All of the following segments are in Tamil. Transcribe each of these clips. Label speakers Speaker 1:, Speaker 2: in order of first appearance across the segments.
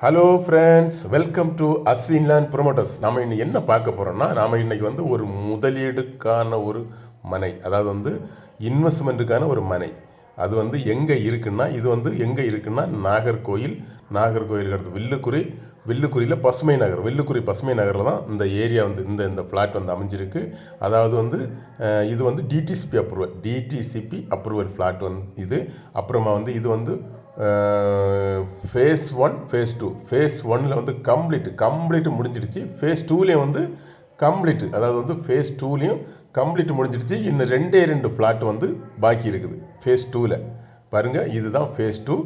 Speaker 1: Hello friends, welcome to Ashwin land promoters. நாம் இன்னைக்கு என்ன பார்க்க போகிறோம்னா, நாம் இன்னைக்கு வந்து ஒரு முதலீடுக்கான ஒரு மனை, அதாவது வந்து இன்வெஸ்ட்மெண்ட்டுக்கான ஒரு மனை. அது வந்து எங்கே இருக்குன்னா, இது வந்து எங்கே இருக்குன்னா நாகர்கோயில் அடுத்து வில்லுக்குரியில் பசுமை நகர், வில்லுக்குரி பசுமை நகரில் தான் இந்த ஏரியா வந்து இந்த ஃப்ளாட் வந்து அமைஞ்சிருக்கு. அதாவது வந்து இது வந்து டிடிசிபி அப்ரூவல் ஃப்ளாட் வந்து இது. அப்புறமா வந்து இது வந்து ஃபேஸ் 1 ஃபேஸ் 2. ஃபேஸ் 1ல் வந்து கம்ப்ளீட்டு முடிஞ்சிடுச்சு. ஃபேஸ் 2லேயும் வந்து கம்ப்ளீட்டு, அதாவது வந்து ஃபேஸ் 2லேயும் கம்ப்ளீட்டு முடிஞ்சிடுச்சு. இன்னும் ரெண்டு ஃப்ளாட் வந்து பாக்கி இருக்குது ஃபேஸ் 2ல். பாருங்கள், இதுதான் ஃபேஸ் 2.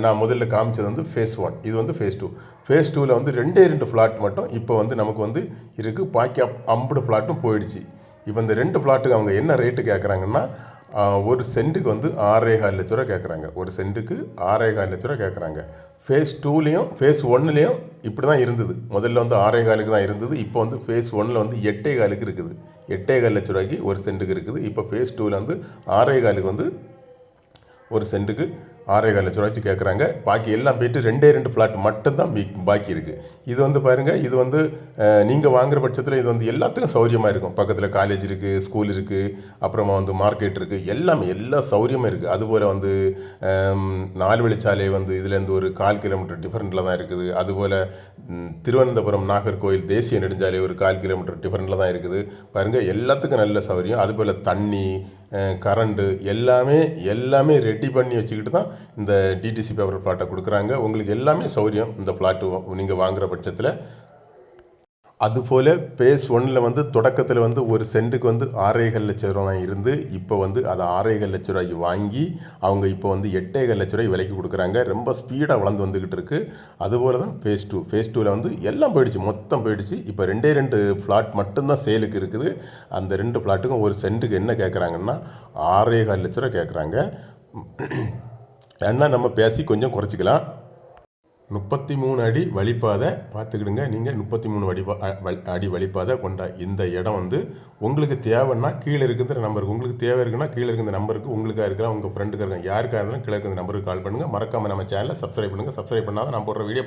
Speaker 1: நான் முதல்ல காமிச்சது வந்து ஃபேஸ் 1, இது வந்து ஃபேஸ் 2. ஃபேஸ் 2ல் வந்து ரெண்டு ஃப்ளாட் மட்டும் இப்போ வந்து நமக்கு வந்து இருக்குது. பாக்கி 50 ஃப்ளாட்டும் போயிடுச்சு. இப்போ இந்த 2 ஃப்ளாட்டுக்கு அவங்க என்ன ரேட்டு கேட்குறாங்கன்னா, ஒரு சென்ட்டுக்கு வந்து 6,4 லட்ச ரூபா கேட்குறாங்க. ஒரு சென்ட்டுக்கு 6,4 லட்ச ரூபா கேட்குறாங்க. ஃபேஸ் 2லேயும் ஃபேஸ் 1லேயும் இப்படி தான் இருந்தது. முதல்ல வந்து 6,4க்கு தான் இருந்தது. இப்போ வந்து ஃபேஸ் 1ல் வந்து 8,4க்கு இருக்குது. 8,4 லட்ச ரூபாய்க்கு ஒரு சென்ட்டுக்கு இருக்குது. இப்போ ஃபேஸ் 2ல் வந்து 6,4க்கு வந்து ஒரு சென்ட்டுக்கு 6,4 லட்ச ரூபாய்க்கு கேட்குறாங்க. பாக்கி எல்லாம் போய்ட்டு ரெண்டு ஃப்ளாட் மட்டும்தான் பாக்கி இருக்குது. இது வந்து பாருங்கள், இது வந்து நீங்கள் வாங்குகிற பட்சத்தில் இது வந்து எல்லாத்துக்கும் சௌகரியமாக இருக்கும். பக்கத்தில் காலேஜ் இருக்குது, ஸ்கூல் இருக்குது, அப்புறமா வந்து மார்க்கெட் இருக்குது, எல்லா சௌகரியமாக இருக்குது. அதுபோல் வந்து 4 வழிச்சாலை வந்து இதுலேருந்து ஒரு 1/4 கிலோமீட்டர் டிஃப்ரெண்ட்டில் தான் இருக்குது. அதுபோல் திருவனந்தபுரம் நாகர்கோயில் தேசிய நெடுஞ்சாலை ஒரு 1/4 கிலோமீட்டர் டிஃப்ரெண்ட்டில் தான் இருக்குது. பாருங்கள், எல்லாத்துக்கும் நல்ல சௌகரியம். அதுபோல் தண்ணி, கரண்ட்டு எல்லாமே ரெடி பண்ணி வச்சுக்கிட்டு தான் இந்த டிடிசி பேப்பர் ஃப்ளாட்டை கொடுக்குறாங்க. உங்களுக்கு எல்லாமே சௌகரியம் இந்த ஃப்ளாட்டு நீங்கள் வாங்குகிற பட்சத்தில். அதுபோல் ஃபேஸ் 1ல் வந்து தொடக்கத்தில் வந்து ஒரு சென்ட்டுக்கு வந்து 6,4 லட்ச ரூபா இருந்து இப்போ வந்து அதை 6,4 லட்ச ரூபாய்க்கு வாங்கி அவங்க இப்போ வந்து 8,4 லட்ச ரூபாய் விலைக்கு கொடுக்குறாங்க. ரொம்ப ஸ்பீடாக வளர்ந்து வந்துக்கிட்டு இருக்குது. அதுபோல் தான் ஃபேஸ் 2ல் வந்து எல்லாம் போயிடுச்சு, மொத்தம் போயிடுச்சு. இப்போ ரெண்டு ஃப்ளாட் மட்டும்தான் சேலுக்கு இருக்குது. அந்த 2 ஃப்ளாட்டுக்கும் ஒரு சென்ட்டுக்கு என்ன கேட்குறாங்கன்னா 6,4 லட்ச ரூபா கேட்குறாங்க. ஏன்னா நம்ம பேசி கொஞ்சம் குறைச்சிக்கலாம். 33 அடி வழிப்பாதை பார்த்துக்கிடுங்க. நீங்கள் 33 அடி வழிப்பாதை கொண்ட இந்த இடம் வந்து உங்களுக்கு தேவைன்னா கீழே இருக்கிற நம்பருக்கு, உங்களுக்கு தேவை இருக்குன்னா கீழே இருக்கிற நம்பருக்கு, உங்களுக்காக இருக்கலாம், உங்கள் ஃப்ரெண்டுக்காக இருக்கலாம், யாருக்காக இருந்தாலும் கீழே இருக்கிற நம்பருக்கு கால் பண்ணுங்கள். மறக்காமல் நம்ம சேனலை சப்ஸ்கிரைப் பண்ணுங்கள். சப்ஸ்கிரைப் பண்ணால் நான் போடுற வீடியோ